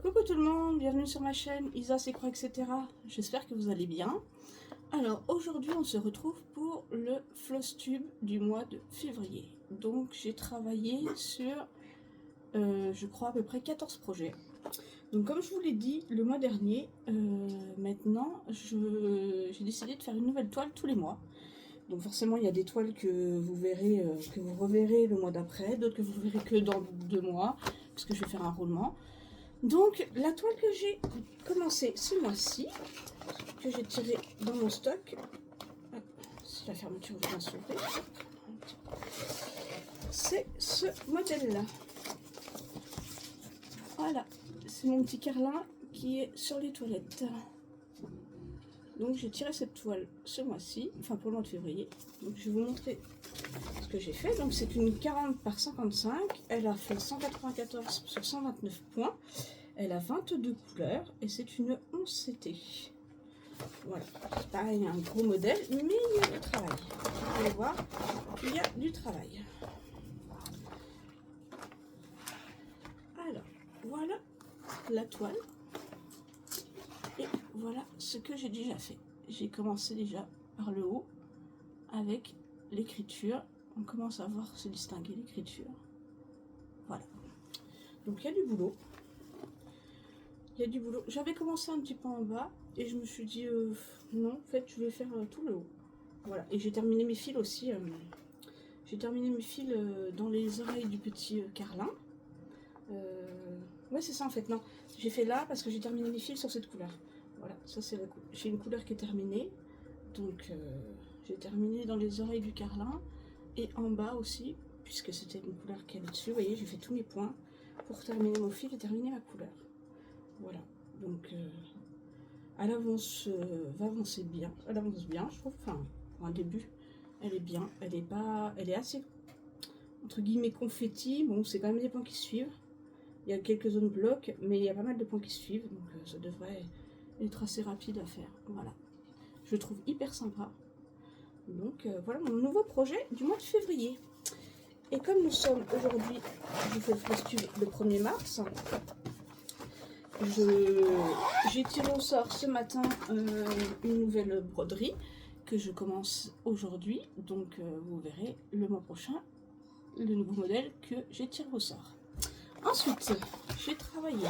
Coucou tout le monde, bienvenue sur ma chaîne Isa c'est quoi etc. J'espère que vous allez bien. Alors aujourd'hui on se retrouve pour le Flosstube du mois de février. Donc j'ai travaillé sur je crois à peu près 14 projets. Donc comme je vous l'ai dit le mois dernier, maintenant j'ai décidé de faire une nouvelle toile tous les mois. Donc forcément il y a des toiles que vous verrez, que vous reverrez le mois d'après, d'autres que vous verrez que dans 2 mois, parce que je vais faire un roulement. Donc la toile que j'ai commencé ce mois-ci, que j'ai tirée dans mon stock, si la fermeture vient s'ouvrir, c'est ce modèle-là. Voilà, c'est mon petit carlin qui est sur les toilettes. Donc j'ai tiré cette toile ce mois-ci, enfin pour le mois de février. Donc je vais vous montrer ce que j'ai fait. Donc c'est une 40 par 55, elle a fait 194 sur 129 points. Elle a 22 couleurs et c'est une 11 CT. Voilà, c'est pareil, un gros modèle, mais il y a du travail. Vous allez voir, il y a du travail. Alors, voilà la toile. Et voilà ce que j'ai déjà fait. J'ai commencé déjà par le haut avec l'écriture. On commence à voir se distinguer l'écriture. Voilà. Donc il y a du boulot. Il y a du boulot. J'avais commencé un petit peu en bas et je me suis dit non, en fait, je vais faire tout le haut. Voilà. Et j'ai terminé mes fils aussi. J'ai terminé mes fils dans les oreilles du petit carlin. Ouais, c'est ça en fait. Non, j'ai fait là parce que j'ai terminé mes fils sur cette couleur. Voilà, ça c'est la couleur. J'ai une couleur qui est terminée. Donc j'ai terminé dans les oreilles du carlin et en bas aussi, puisque c'était une couleur qui est dessus. Vous voyez, j'ai fait tous mes points pour terminer mon fil et terminer ma couleur. Voilà, donc elle avance, va avancer bien, elle avance bien, je trouve. Enfin, pour un début, elle est bien, elle est pas, elle est assez entre guillemets confetti. Bon, c'est quand même des points qui suivent. Il y a quelques zones blocs, mais il y a pas mal de points qui suivent, donc ça devrait être assez rapide à faire. Voilà, je le trouve hyper sympa. Donc voilà mon nouveau projet du mois de février. Et comme nous sommes aujourd'hui, je vous fais le Flosstube le 1er mars. J'ai tiré au sort ce matin une nouvelle broderie que je commence aujourd'hui. Donc vous verrez le mois prochain le nouveau modèle que j'ai tiré au sort. Ensuite, j'ai travaillé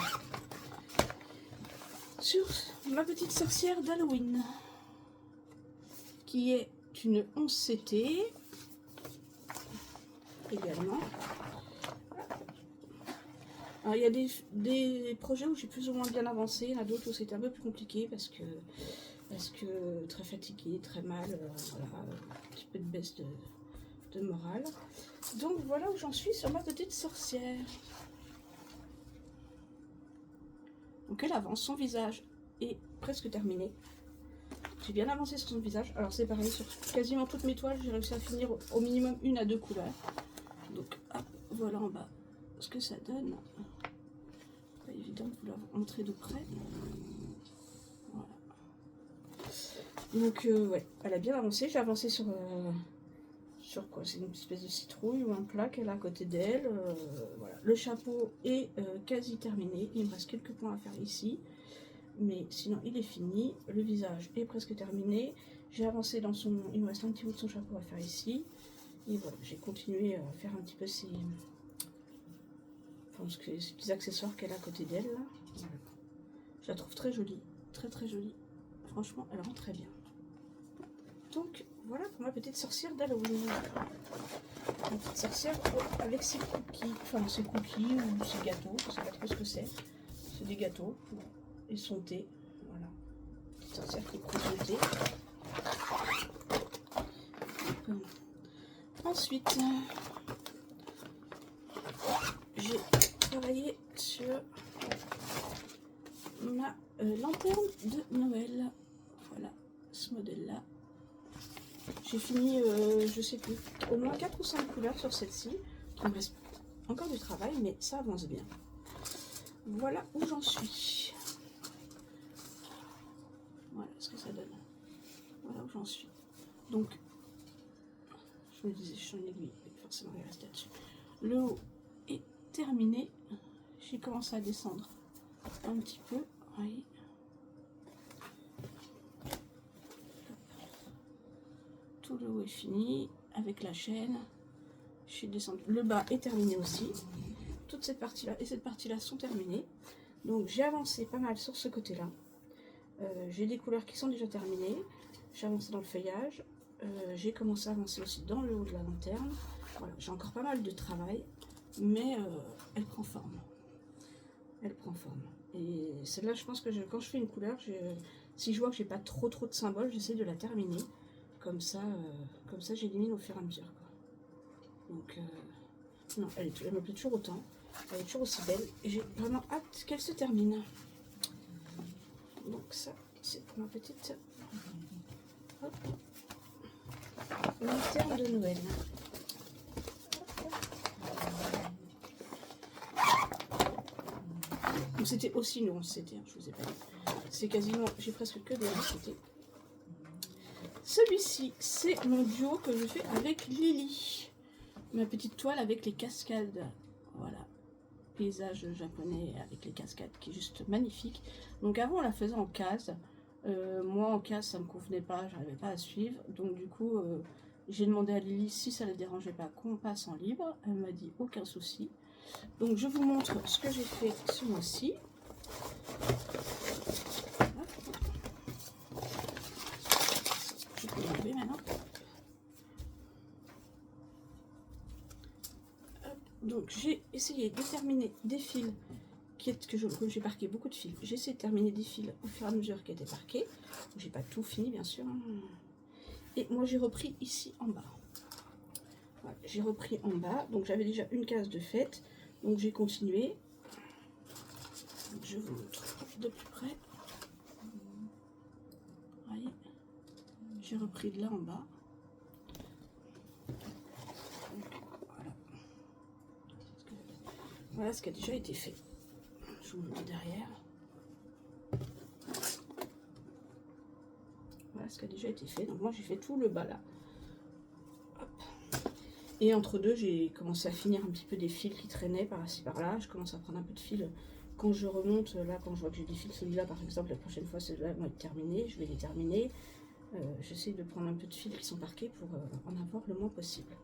sur ma petite sorcière d'Halloween qui est une 11 CT également. Alors, il y a des projets où j'ai plus ou moins bien avancé, il y en a d'autres où c'était un peu plus compliqué parce que très fatiguée, très mal, voilà, un petit peu de baisse de morale. Donc voilà où j'en suis sur ma petite sorcière. Donc elle avance, son visage est presque terminé. J'ai bien avancé sur son visage. Alors c'est pareil, sur quasiment toutes mes toiles, j'ai réussi à finir au minimum 1 à 2 couleurs. Donc hop, voilà en bas ce que ça donne. Pas évident de vous la montrer de près. Voilà. Donc ouais, elle a bien avancé. J'ai avancé sur quoi? C'est une espèce de citrouille ou un plat qu'elle a à côté d'elle. Voilà. Le chapeau est quasi terminé. Il me reste quelques points à faire ici. Mais sinon il est fini. Le visage est presque terminé. J'ai avancé dans son... Il me reste un petit bout de son chapeau à faire ici. Et voilà, j'ai continué à faire un petit peu ces petits accessoires qu'elle a à côté d'elle. Voilà. Je la trouve très jolie. Très très jolie. Franchement, elle rend très bien. Donc voilà pour ma petite sorcière d'Halloween. Ma petite sorcière avec ses cookies. Enfin ses cookies ou ses gâteaux. Je ne sais pas trop ce que c'est. C'est des gâteaux. Et son thé. Voilà. Petite sorcière qui prend son thé. Ensuite, j'ai travaillé sur ma lanterne de Noël. Voilà, ce modèle-là. J'ai fini, je sais plus, au moins 4 ou 5 couleurs sur celle-ci. Il me reste encore du travail, mais ça avance bien. Voilà où j'en suis. Voilà ce que ça donne. Voilà où j'en suis. Donc, je me disais, je suis en aiguille, forcément il reste là-dessus. Le haut est terminé. J'ai commencé à descendre un petit peu, oui. Tout le haut est fini avec la chaîne. Je suis descendue. Le bas est terminé aussi. Toute cette partie-là et cette partie-là sont terminées. Donc j'ai avancé pas mal sur ce côté-là. J'ai des couleurs qui sont déjà terminées. J'ai avancé dans le feuillage. J'ai commencé à avancer aussi dans le haut de la lanterne. Voilà, j'ai encore pas mal de travail, mais elle prend forme. Elle prend forme. Et celle-là, je pense que quand je fais une couleur, si je vois que j'ai pas trop de symboles, j'essaie de la terminer. Comme ça j'élimine au fur et à mesure, quoi. Donc, non, elle me plaît toujours autant. Elle est toujours aussi belle. Et j'ai vraiment hâte qu'elle se termine. Donc ça, c'est pour ma petite lanterne de Noël. Donc c'était aussi une c'était, je vous ai pas dit. C'est quasiment, j'ai presque que des c'était. Celui-ci, c'est mon duo que je fais avec Lily. Ma petite toile avec les cascades. Voilà. Paysage japonais avec les cascades qui est juste magnifique. Donc avant, on la faisait en case. Moi, en case, ça me convenait pas. J'arrivais pas à suivre. Donc du coup, j'ai demandé à Lily si ça ne la dérangeait pas qu'on passe en libre. Elle m'a dit aucun souci. Donc je vous montre ce que j'ai fait ce mois-ci. Je peux l'enlever maintenant. Donc j'ai essayé de terminer des fils que j'ai marqué beaucoup de fils. J'ai essayé de terminer des fils au fur et à mesure qui étaient marqués. J'ai pas tout fini bien sûr. Et moi j'ai repris ici en bas. Voilà, j'ai repris en bas. Donc j'avais déjà une case de faite. Donc j'ai continué. Je vous montre de plus près. Voyez, j'ai repris de là en bas. Voilà. Voilà ce qui a déjà été fait. Je vous le mets derrière. Voilà ce qui a déjà été fait. Donc moi j'ai fait tout le bas là. Hop. Et entre deux, j'ai commencé à finir un petit peu des fils qui traînaient par-ci par-là. Je commence à prendre un peu de fil. Quand je remonte, là, quand je vois que j'ai des fils, celui-là par exemple, la prochaine fois, celui-là va être terminé. Je vais les terminer. J'essaie de prendre un peu de fils qui sont parqués pour en avoir le moins possible.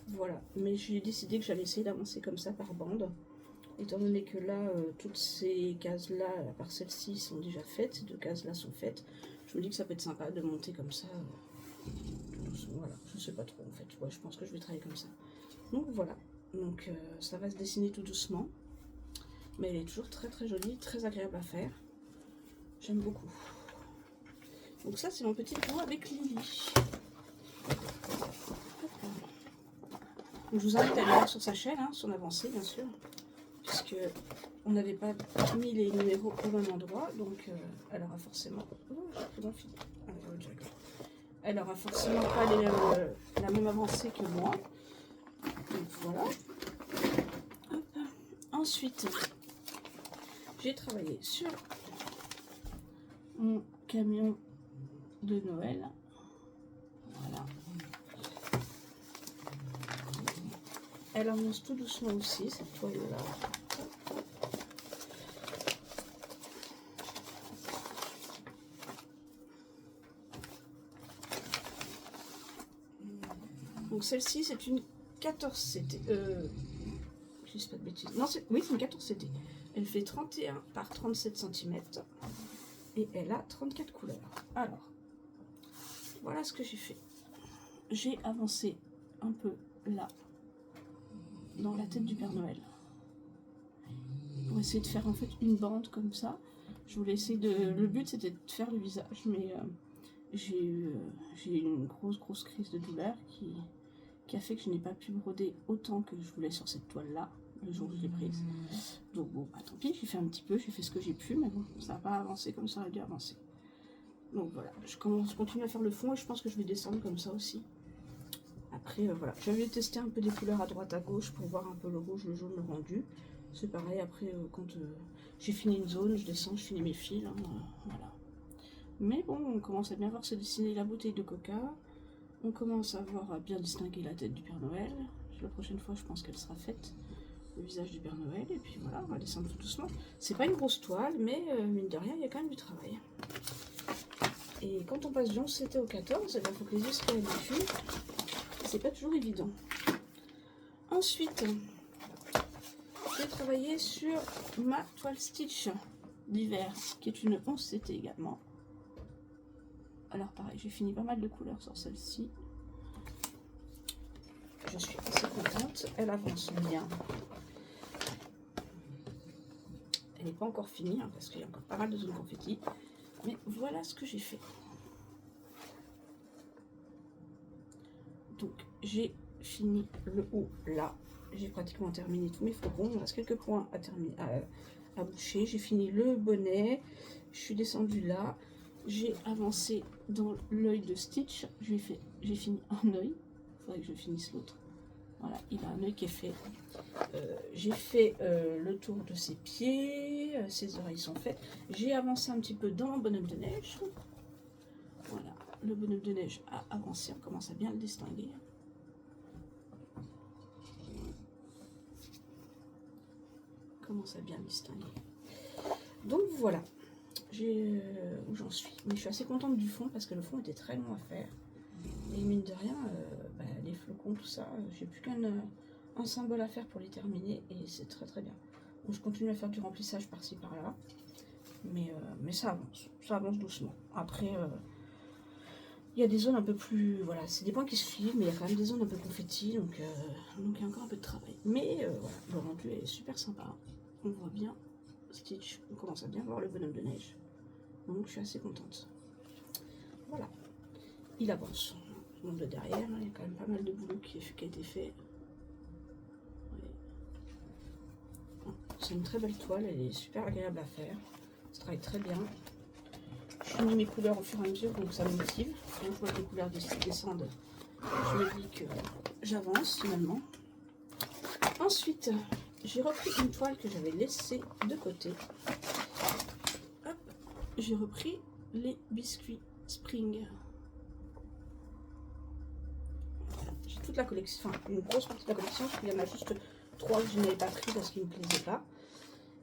Voilà. Mais j'ai décidé que j'allais essayer d'avancer comme ça par bande. Étant donné que là, toutes ces cases-là, à part celle-ci, sont déjà faites. Ces deux cases-là sont faites. Je me dis que ça peut être sympa de monter comme ça. Voilà, je sais pas trop en fait. Ouais, je pense que je vais travailler comme ça. Donc voilà. Donc ça va se dessiner tout doucement. Mais elle est toujours très très jolie, très agréable à faire. J'aime beaucoup. Donc ça, c'est mon petit duo avec Lily. Donc, je vous invite à aller voir sur sa chaîne, hein, son avancée bien sûr. Puisque on n'avait pas mis les numéros au même endroit. Donc elle aura forcément... Oh, j'ai bon fil. Elle aura forcément pas la même avancée que moi. Donc voilà. Hop. Ensuite, j'ai travaillé sur mon camion de Noël. Voilà. Elle avance tout doucement aussi, cette toile-là. Donc celle-ci, c'est une 14 CT. Je dis pas de bêtises. Non, oui, c'est une 14 CT. Elle fait 31 par 37 cm. Et elle a 34 couleurs. Alors, voilà ce que j'ai fait. J'ai avancé un peu là, dans la tête du Père Noël. Pour essayer de faire en fait une bande comme ça. Je voulais essayer de... Le but c'était de faire le visage, mais j'ai eu une grosse crise de douleur qui a fait que je n'ai pas pu broder autant que je voulais sur cette toile là le jour où je l'ai prise. Donc bon, bah, tant pis, j'ai fait un petit peu, j'ai fait ce que j'ai pu, mais bon, ça n'a pas avancé comme ça aurait dû avancer. Donc voilà, je continue à faire le fond et je pense que je vais descendre comme ça aussi. Après voilà, j'avais testé un peu des couleurs à droite à gauche pour voir un peu le rouge, le jaune, le rendu. C'est pareil, après quand j'ai fini une zone, je descends, je finis mes fils, hein, voilà. Mais bon, on commence à bien voir se dessiner la bouteille de coca. On commence à voir à bien distinguer la tête du Père Noël. La prochaine fois, je pense qu'elle sera faite. le visage du Père Noël. Et puis voilà, on va descendre tout doucement. C'est pas une grosse toile, mais mine de rien, il y a quand même du travail. Et quand on passe du 11-7 au 14, il faut que les yeux se réhabituent. C'est pas toujours évident. Ensuite, j'ai travaillé sur ma toile Stitch d'hiver, qui est une 11-CT également. Alors pareil, j'ai fini pas mal de couleurs sur celle-ci. Je suis assez contente, elle avance bien. Elle n'est pas encore finie, hein, parce qu'il y a encore pas mal de zones confetti. Mais voilà ce que j'ai fait. Donc j'ai fini le haut là. J'ai pratiquement terminé tous mes flocons. Il me reste quelques points à terminer, à boucher. J'ai fini le bonnet. Je suis descendue là. J'ai avancé dans l'œil de Stitch. J'ai fini un œil. Il faudrait que je finisse l'autre. Voilà, il a un œil qui est fait. J'ai fait le tour de ses pieds. Ses oreilles sont faites. J'ai avancé un petit peu dans le bonhomme de neige. Voilà, le bonhomme de neige a avancé. On commence à bien le distinguer. Commence à bien le distinguer. Donc voilà, j'ai où j'en suis. Mais je suis assez contente du fond parce que le fond était très long à faire. Et mine de rien, les flocons, tout ça, j'ai plus qu'un symbole à faire pour les terminer et c'est très très bien. Donc je continue à faire du remplissage par-ci par-là, mais ça avance doucement. Après, il y a des zones un peu plus, voilà, c'est des points qui se filent, mais il y a quand même des zones un peu confetti, donc il y a encore un peu de travail. Mais voilà, le rendu est super sympa. On voit bien Stitch, on commence à bien voir le bonhomme de neige, donc je suis assez contente. Voilà, il avance. De derrière, hein, il y a quand même pas mal de boulot qui a été fait. Ouais. C'est une très belle toile, elle est super agréable à faire. Ça travaille très bien. Je finis mes couleurs au fur et à mesure, donc ça me motive. Une fois que les couleurs descendent, je me dis que j'avance finalement. Ensuite, j'ai repris une toile que j'avais laissée de côté. Hop, j'ai repris les biscuits Spring. J'ai toute la collection, enfin une grosse partie de la collection, parce qu'il y en a juste 3 que je n'avais pas pris parce qu'ils ne me plaisaient pas.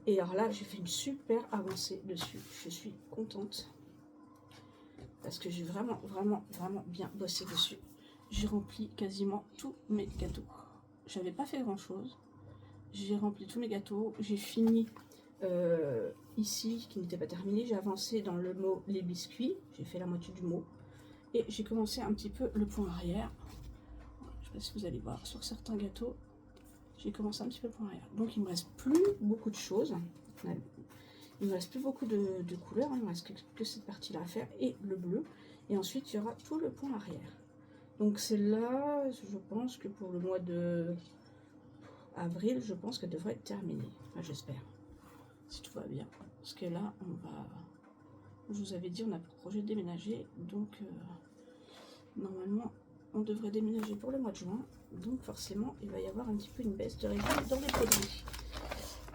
Et alors là, j'ai fait une super avancée dessus. Je suis contente. Parce que j'ai vraiment bien bossé dessus. J'ai rempli quasiment tous mes gâteaux. J'avais pas fait grand chose. J'ai rempli tous mes gâteaux. J'ai fini ici, qui n'était pas terminé. J'ai avancé dans le mot les biscuits. J'ai fait la moitié du mot. Et j'ai commencé un petit peu le point arrière. Je sais pas si vous allez voir, sur certains gâteaux, j'ai commencé un petit peu le point arrière. Donc il me reste plus beaucoup de choses. Il me reste plus beaucoup de couleurs. Il me reste que cette partie-là à faire et le bleu. Et ensuite il y aura tout le point arrière. Donc c'est là, je pense que pour le mois de avril, je pense qu'elle devrait être terminée. Enfin, j'espère. Si tout va bien. Parce que là, on va... Je vous avais dit, on a pour projet de déménager. Donc, normalement, on devrait déménager pour le mois de juin. Donc, forcément, il va y avoir un petit peu une baisse de régime dans les broderies.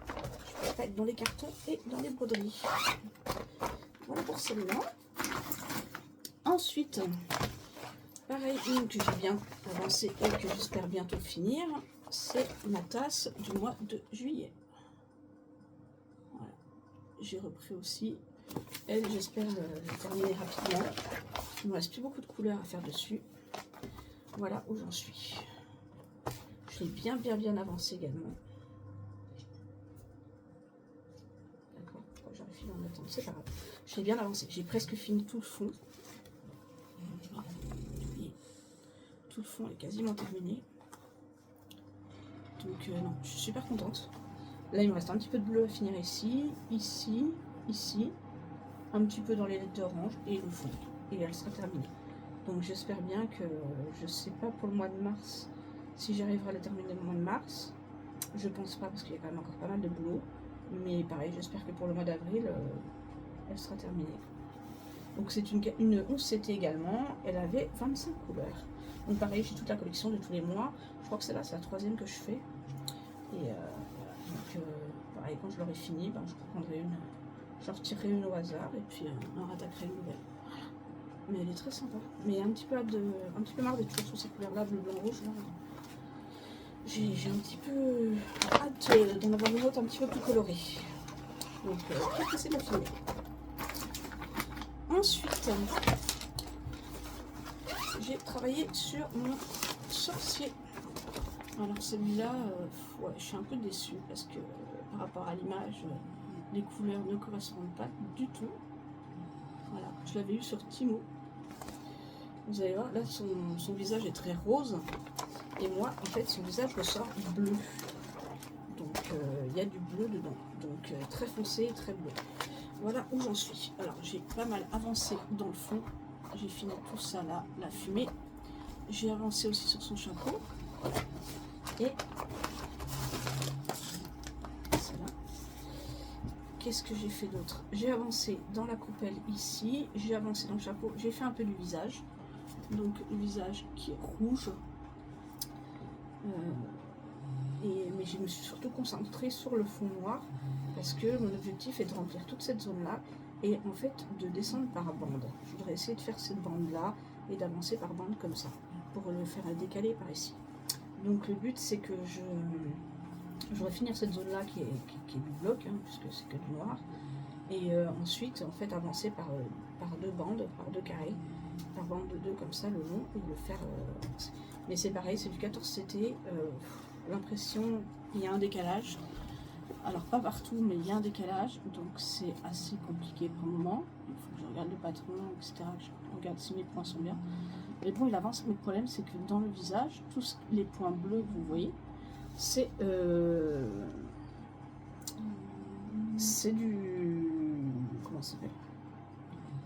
Je ne pourrais pas être dans les cartons et dans les broderies. Voilà pour celle-là. Ensuite, pareil, une que j'ai bien avancée et que j'espère bientôt finir, c'est ma tasse du mois de juillet. Voilà. J'ai repris aussi. Elle, j'espère le terminer rapidement. Il ne me reste plus beaucoup de couleurs à faire dessus. Voilà où j'en suis. Je l'ai bien avancé également. D'accord, j'aurais fini en attendant, c'est pas grave. Je l'ai bien avancé. J'ai presque fini tout le fond. Et tout le fond est quasiment terminé. Donc non, je suis super contente. Là, il me reste un petit peu de bleu à finir ici, ici, ici. Un petit peu dans les lettres d'orange et le fond. Et elle sera terminée. Donc j'espère bien que, je sais pas pour le mois de mars, si j'arriverai à la terminer le mois de mars. Je pense pas parce qu'il y a quand même encore pas mal de boulot. Mais pareil, j'espère que pour le mois d'avril, elle sera terminée. Donc c'est une 11CT également. Elle avait 25 couleurs. Donc pareil, j'ai toute la collection de tous les mois. Je crois que celle-là, c'est la 3e que je fais. Et voilà. Donc pareil, quand je l'aurai fini, ben, je prendrai une. J'en retirerai une au hasard et puis on rattaquerai une nouvelle. Voilà. Mais elle est très sympa. Mais un petit peu marre d'être toujours sur ces couleurs-là, bleu, blanc, rouge. Là. j'ai un petit peu hâte d'en avoir une autre un petit peu plus colorée. Donc, peut-être que c'est pas fini. Ensuite, j'ai travaillé sur mon sorcier. Alors celui-là, ouais, je suis un peu déçue parce que par rapport à l'image, les couleurs ne correspondent pas du tout. Voilà, je l'avais eu sur Timo. Vous allez voir, là son visage est très rose. Et moi, en fait, son visage ressort bleu. Donc il y a du bleu dedans. Donc très foncé et très bleu. Voilà où j'en suis. Alors j'ai pas mal avancé dans le fond. J'ai fini tout ça là, la fumée. J'ai avancé aussi sur son chapeau. Et celle-là. Qu'est-ce que j'ai fait d'autre? J'ai avancé dans la coupelle ici. J'ai avancé dans le chapeau. J'ai fait un peu du visage. Donc le visage qui est rouge. Mais je me suis surtout concentrée sur le fond noir. Parce que mon objectif est de remplir toute cette zone-là. Et en fait de descendre par bande. Je voudrais essayer de faire cette bande-là. Et d'avancer par bande comme ça. Pour le faire décaler par ici. Donc le but c'est que je voudrais finir cette zone là qui est du bloc, hein, puisque c'est que du noir. Et ensuite en fait avancer par deux bandes, par deux carrés, par bande de deux comme ça le long et le faire. Mais c'est pareil, c'est du 14 CT. L'impression il y a un décalage. Alors pas partout mais il y a un décalage. Donc c'est assez compliqué pour le moment. Il faut que je regarde le patron, etc. Que je regarde si mes points sont bien. Mais bon, il avance. Mais le problème, c'est que dans le visage, tous les points bleus que vous voyez, c'est du... Comment ça s'appelle?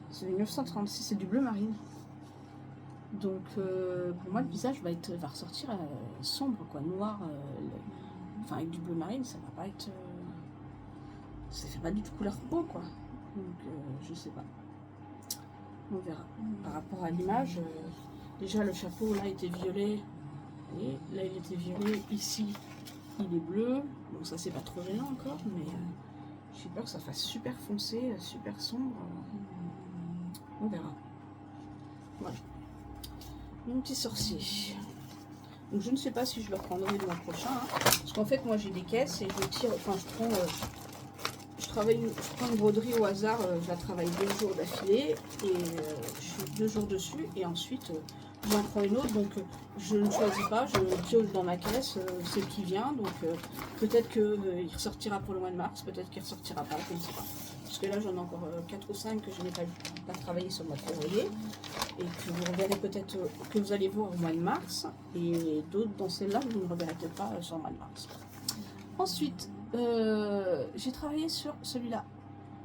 C'est du 936, c'est du bleu marine. Donc, pour moi, le visage va ressortir sombre, quoi, noir. Enfin, avec du bleu marine, ça va pas être... ça fait pas du tout couleur peau, quoi. Donc, je sais pas. On verra. Par rapport à l'image, déjà le chapeau là était violet, et là il était violet, ici il est bleu, donc ça c'est pas trop gênant encore, mais j'ai peur que ça fasse super foncé, super sombre. On verra. Voilà. Mon petit sorcier. Donc je ne sais pas si je le reprendrai le mois prochain, hein, parce qu'en fait moi j'ai des caisses et je tire, enfin je prends... je prends une broderie au hasard, je la travaille 2 jours d'affilée et je suis 2 jours dessus et ensuite j'en prends une autre, donc je ne choisis pas, je pioche dans ma caisse, c'est qui vient, donc peut-être qu'il ressortira pour le mois de mars, peut-être qu'il ressortira pas, je ne sais pas. Parce que là j'en ai encore 4 ou 5 que je n'ai pas travaillé sur le mois de février et que vous reverrez peut-être, que vous allez voir au mois de mars, et d'autres dans celle-là que vous ne reverrez peut-être pas sur le mois de mars. Ensuite, j'ai travaillé sur celui-là,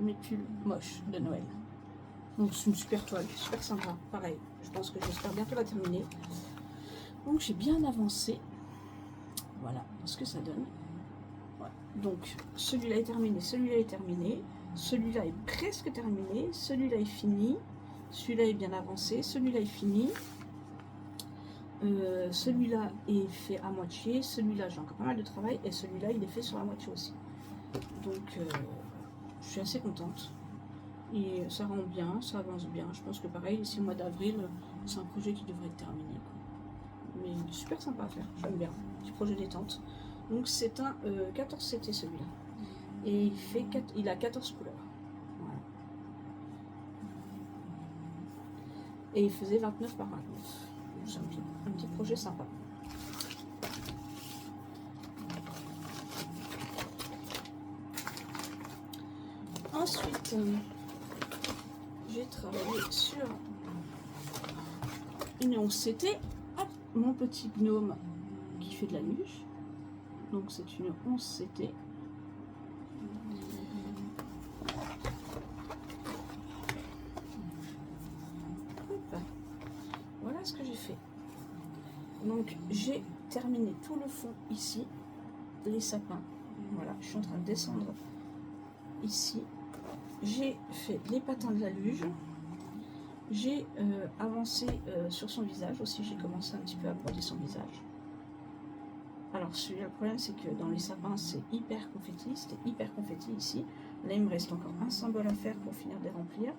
mes pulls moches de Noël. Donc c'est une super toile, super sympa. Pareil, je pense que j'espère bientôt la terminer. Donc j'ai bien avancé. Voilà ce que ça donne. Voilà. Donc celui-là est terminé, celui-là est terminé. Celui-là est presque terminé. Celui-là est fini. Celui-là est bien avancé. Celui-là est fini. Celui-là est fait à moitié, celui-là j'ai encore pas mal de travail et celui-là il est fait sur la moitié aussi. Donc je suis assez contente et ça rend bien, ça avance bien. Je pense que pareil, ici au mois d'avril, c'est un projet qui devrait être terminé, quoi. Mais il est super sympa à faire, j'aime bien, petit projet détente. Donc c'est un 14 CT celui-là et il a 14 couleurs. Voilà. Et il faisait 29 par 29. C'est un petit projet sympa. Ensuite, j'ai travaillé sur une 11 CT. Hop, mon petit gnome qui fait de la luge. Donc c'est une 11 CT. Hop. Voilà ce que j'ai fait. Donc j'ai terminé tout le fond ici, les sapins. Voilà, je suis en train de descendre ici. J'ai fait les patins de la luge. J'ai avancé sur son visage aussi. J'ai commencé un petit peu à broder son visage. Alors celui-là, le problème c'est que dans les sapins c'est hyper confetti. C'était hyper confetti ici. Là il me reste encore un symbole à faire pour finir de les remplir.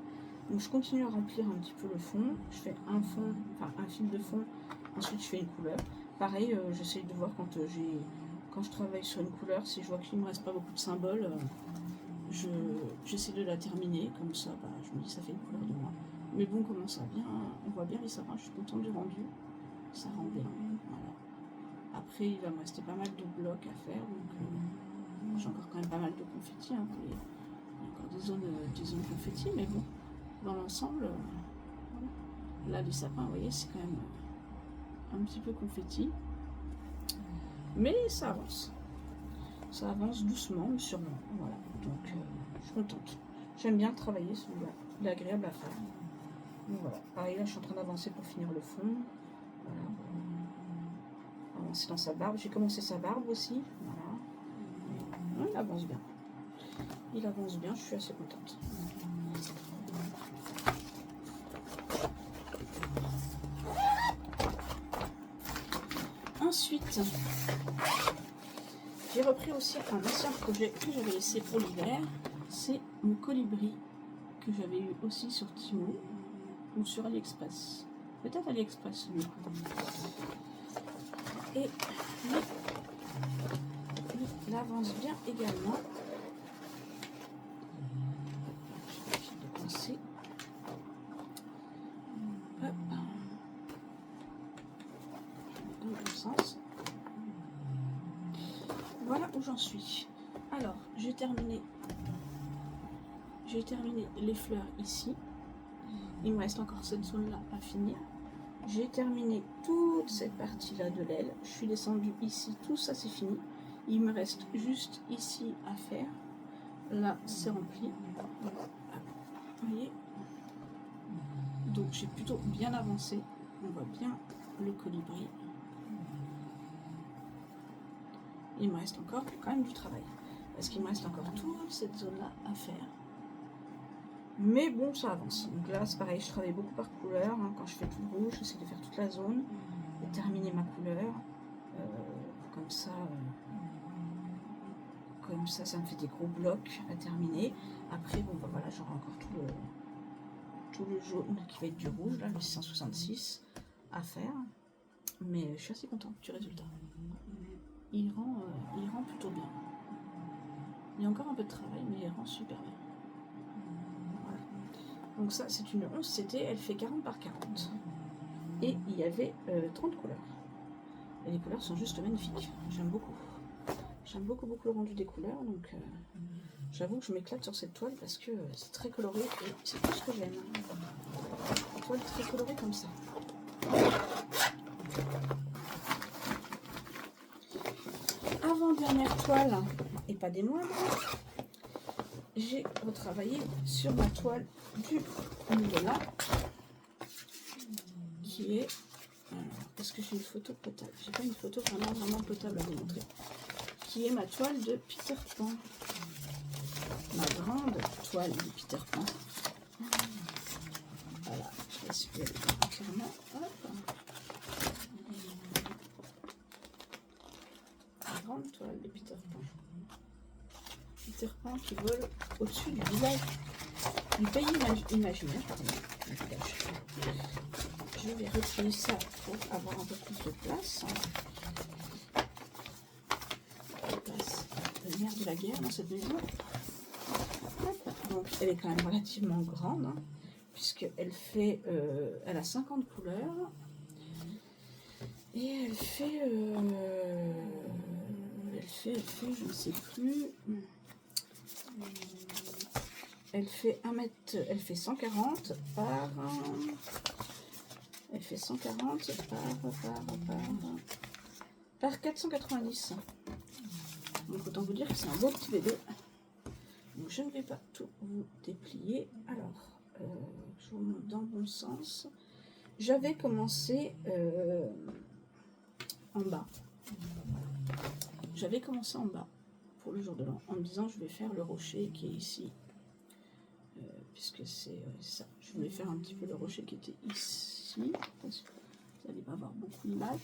Donc je continue à remplir un petit peu le fond. Je fais un fond, enfin un fil de fond. Ensuite je fais une couleur. Pareil, j'essaye de voir quand je travaille sur une couleur, si je vois qu'il ne me reste pas beaucoup de symboles, j'essaie de la terminer, comme ça, bah, je me dis ça fait une couleur de moi. Mais bon, comment ça vient, on voit bien les sapins, je suis contente du rendu, ça rend bien, voilà. Après, il va me rester pas mal de blocs à faire, donc j'ai encore quand même pas mal de confettis, hein, il y a encore des zones confettis, mais bon, dans l'ensemble, voilà. Là, les sapins, vous voyez, c'est quand même un petit peu confetti, mais ça avance. Ça avance doucement, mais sûrement, voilà, donc je suis contente. J'aime bien travailler celui-là, il est agréable à faire. Donc voilà, pareil là je suis en train d'avancer pour finir le fond. Voilà, avancer dans sa barbe, j'ai commencé sa barbe aussi, voilà. Il avance bien. Il avance bien, je suis assez contente. Ensuite, j'ai repris aussi un ancien projet que j'avais laissé pour l'hiver. C'est mon colibri que j'avais eu aussi sur Temu ou sur AliExpress. Peut-être AliExpress lui. Et il avance bien également. Je vais de coincer. Hop. Dans le bon sens. Voilà où j'en suis. Alors, j'ai terminé les fleurs ici. Il me reste encore cette zone là à finir. J'ai terminé toute cette partie là de l'aile. Je suis descendue ici, tout ça c'est fini. Il me reste juste ici à faire. Là c'est rempli. Vous voyez, donc j'ai plutôt bien avancé. On voit bien le colibri. Il me reste encore quand même du travail. Parce qu'il me reste encore toute cette zone là à faire. Mais bon, ça avance. Donc là, c'est pareil, je travaille beaucoup par couleur. Hein. Quand je fais tout le rouge, j'essaie de faire toute la zone et terminer ma couleur. Comme ça, ça me fait des gros blocs à terminer. Après, bon, bah voilà, j'aurai encore tout le jaune qui va être du rouge, là, le 666 à faire. Mais je suis assez contente du résultat. Il rend plutôt bien. Il y a encore un peu de travail, mais il rend super bien. Donc ça, c'est une 11 CT, elle fait 40 par 40. Et il y avait 30 couleurs. Et les couleurs sont juste magnifiques. J'aime beaucoup. J'aime beaucoup le rendu des couleurs. Donc j'avoue que je m'éclate sur cette toile parce que c'est très coloré et c'est tout ce que j'aime. Une toile très colorée comme ça. Avant-dernière toile, et pas des moindres, j'ai retravaillé sur ma toile du au-delà, qui est, alors, est-ce que j'ai une photo potable? J'ai pas une photo vraiment potable à vous montrer, qui est ma toile de Peter Pan, ma grande toile de Peter Pan. Voilà, je laisse y aller clairement. Hop. La grande toile de Peter Pan. Peter Pan qui vole au-dessus du village, du pays imaginaire. Pardon. Je vais replier ça pour avoir un peu plus de place. Place de nerf de la guerre dans cette maison. Donc elle est quand même relativement grande, hein, puisqu'elle fait, elle a 50 couleurs. Et elle fait, je ne sais plus. Elle fait 1 mètre, elle fait 140 par. Elle fait 140 par 490. Donc autant vous dire que c'est un beau petit bébé. Donc je ne vais pas tout vous déplier. Alors, je vous montre dans le bon sens. J'avais commencé en bas. J'avais commencé en bas pour le jour de l'an en me disant je vais faire le rocher qui est ici. Puisque c'est ça. Je voulais faire un petit peu le rocher qui était ici. Parce que vous n'allez pas avoir beaucoup d'images.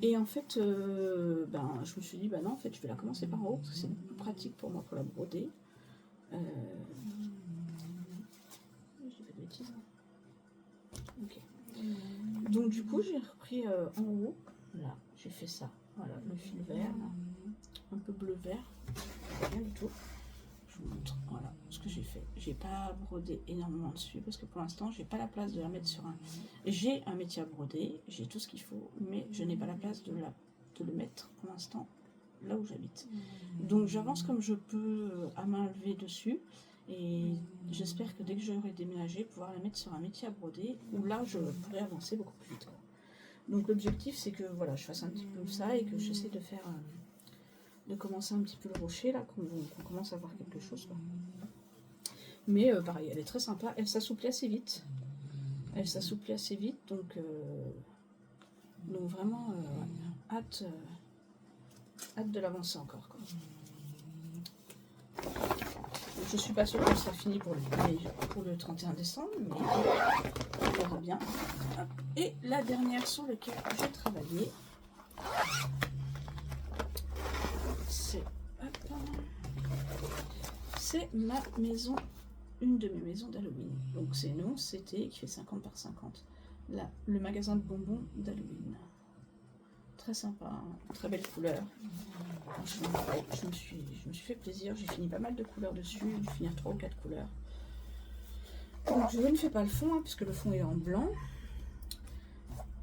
Et en fait, je me suis dit, non, en fait, je vais la commencer par en haut, parce que c'est beaucoup plus pratique pour moi pour la broder. J'ai fait de bêtises. Ok. Donc, du coup, j'ai repris en haut. Là, j'ai fait ça. Voilà, le fil vert, là. Un peu bleu-vert. Rien du tout. Je vous montre, voilà ce que j'ai fait. J'ai pas brodé énormément dessus parce que pour l'instant, j'ai pas la place de la mettre sur un... J'ai un métier à broder, j'ai tout ce qu'il faut, mais je n'ai pas la place de le mettre pour l'instant là où j'habite. Donc j'avance comme je peux à main levée dessus. Et j'espère que dès que j'aurai déménagé, pouvoir la mettre sur un métier à broder, où là, je pourrai avancer beaucoup plus vite. Donc l'objectif, c'est que voilà, je fasse un petit peu ça et que j'essaie de faire, de commencer un petit peu le rocher, là, qu'on commence à voir quelque chose. Quoi. Mais pareil, elle est très sympa, elle s'assouplit assez vite. Elle s'assouplit assez vite, donc vraiment, hâte de l'avancer encore. Quoi. Je suis pas sûre que ce sera fini pour le 31 décembre, mais on verra bien. Et la dernière sur laquelle j'ai travaillé, c'est ma maison, une de mes maisons d'Halloween. Donc c'est une 11 CT qui fait 50 par 50. Là, le magasin de bonbons d'Halloween. Très sympa, hein, très belle couleur. Franchement, je me suis fait plaisir. J'ai fini pas mal de couleurs dessus. J'ai dû finir 3 ou 4 couleurs. Donc je ne fais pas le fond, hein, puisque le fond est en blanc.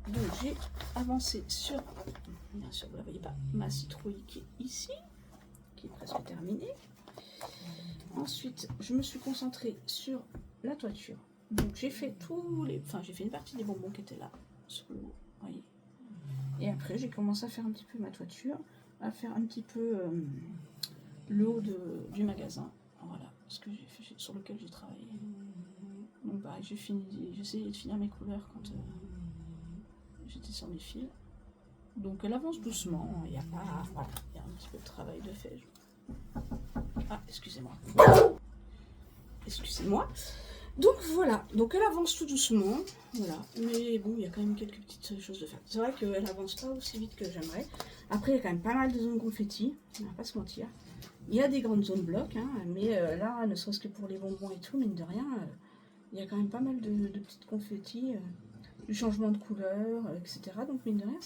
Donc j'ai avancé sur, bien sûr vous ne la voyez pas, ma citrouille qui est ici, qui est presque terminée. Ensuite, je me suis concentrée sur la toiture. Donc j'ai fait j'ai fait une partie des bonbons qui étaient là, sur le haut, voyez. Et après, j'ai commencé à faire un petit peu ma toiture, à faire un petit peu le haut du magasin. Voilà ce que j'ai fait, sur lequel j'ai travaillé. Donc pareil, j'ai essayé de finir mes couleurs quand j'étais sur mes fils. Donc elle avance doucement, il y a pas, voilà, il y a un petit peu de travail de fait. Ah, excusez-moi. Excusez-moi. Donc voilà, donc elle avance tout doucement, voilà, mais bon, il y a quand même quelques petites choses de faire. C'est vrai qu'elle avance pas aussi vite que j'aimerais. Après, il y a quand même pas mal de zones confetti, on va pas se mentir. Il y a des grandes zones blocs, hein, mais là, ne serait-ce que pour les bonbons et tout, mine de rien, il y a quand même pas mal de petites confettis, du changement de couleur, etc. Donc mine de rien,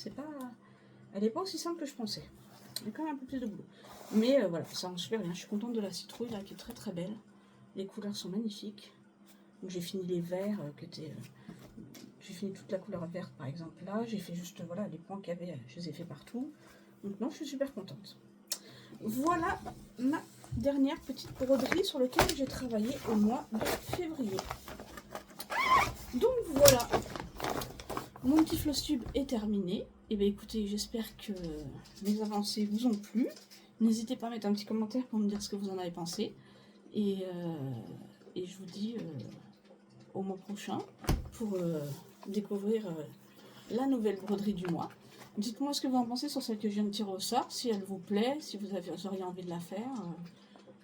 elle n'est pas aussi simple que je pensais. Il y a quand même un peu plus de boulot. Mais voilà, ça rend super bien. Je suis contente de la citrouille là, qui est très très belle. Les couleurs sont magnifiques. Donc j'ai fini les verts j'ai fini toute la couleur verte par exemple là. J'ai fait juste voilà les points qu'il y avait, je les ai fait partout. Donc non, je suis super contente. Voilà ma dernière petite broderie sur laquelle j'ai travaillé au mois de février. Donc voilà, mon petit floss tube est terminé. Et bien écoutez, j'espère que mes avancées vous ont plu. N'hésitez pas à mettre un petit commentaire pour me dire ce que vous en avez pensé. Et je vous dis au mois prochain pour découvrir la nouvelle broderie du mois. Dites-moi ce que vous en pensez sur celle que je viens de tirer au sort, si elle vous plaît, si vous auriez envie de la faire,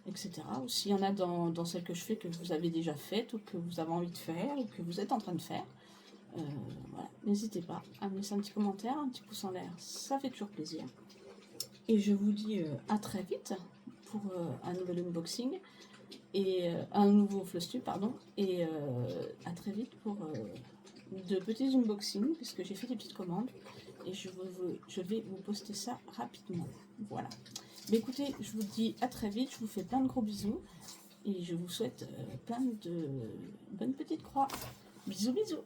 etc. Ou s'il y en a dans celle que je fais que vous avez déjà faite ou que vous avez envie de faire ou que vous êtes en train de faire. Voilà. N'hésitez pas à me laisser un petit commentaire, un petit pouce en l'air, ça fait toujours plaisir. Et je vous dis à très vite pour un nouvel unboxing et un nouveau floss tube, pardon, et à très vite pour de petits unboxings puisque j'ai fait des petites commandes et je vais vous poster ça rapidement. Voilà. Mais écoutez, je vous dis à très vite, je vous fais plein de gros bisous et je vous souhaite plein de bonnes petites croix. Bisous bisous.